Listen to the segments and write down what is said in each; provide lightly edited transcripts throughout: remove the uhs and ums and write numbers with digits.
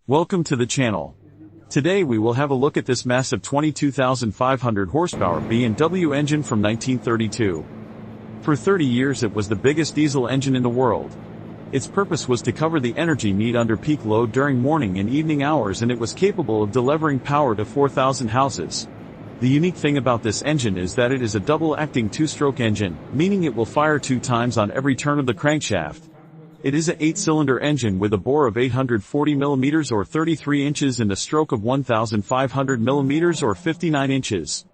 Welcome to the channel. Today we will have a look at this massive 22,500 horsepower B&W engine from 1932. For 30 years it was the biggest diesel engine in the world. Its purpose was to cover the energy need under peak load during morning and evening hours, and it was capable of delivering power to 4,000 houses. The unique thing about this engine is that it is a double-acting two-stroke engine, meaning it will fire 2 times on every turn of the crankshaft. It is an 8-cylinder engine with a bore of 840 mm or 33 inches and a stroke of 1,500 mm or 59 inches.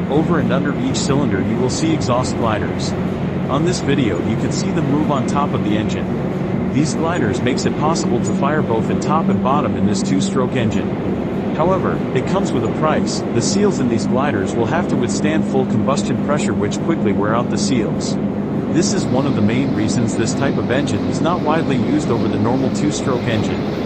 Over and under each cylinder you will see exhaust gliders. On this video you can see them move on top of the engine. These gliders makes it possible to fire both in top and bottom in this two-stroke engine. However, it comes with a price. The seals in these gliders will have to withstand full combustion pressure, which quickly wear out the seals. This is one of the main reasons this type of engine is not widely used over the normal two-stroke engine.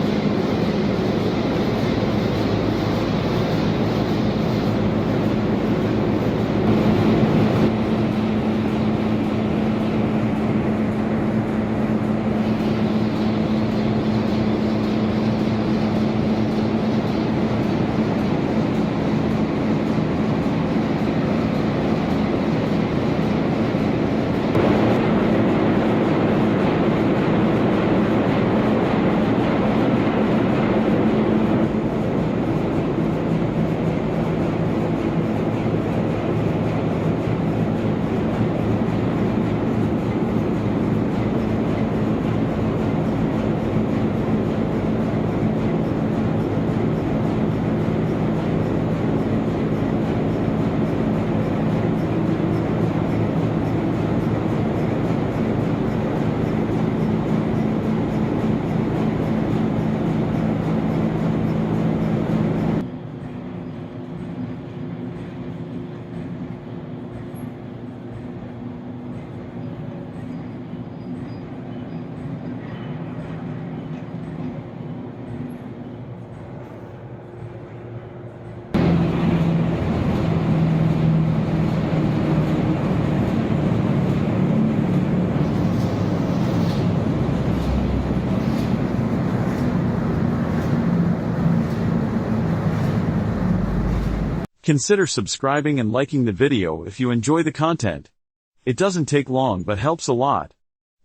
Consider subscribing and liking the video if you enjoy the content. It doesn't take long but helps a lot.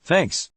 Thanks.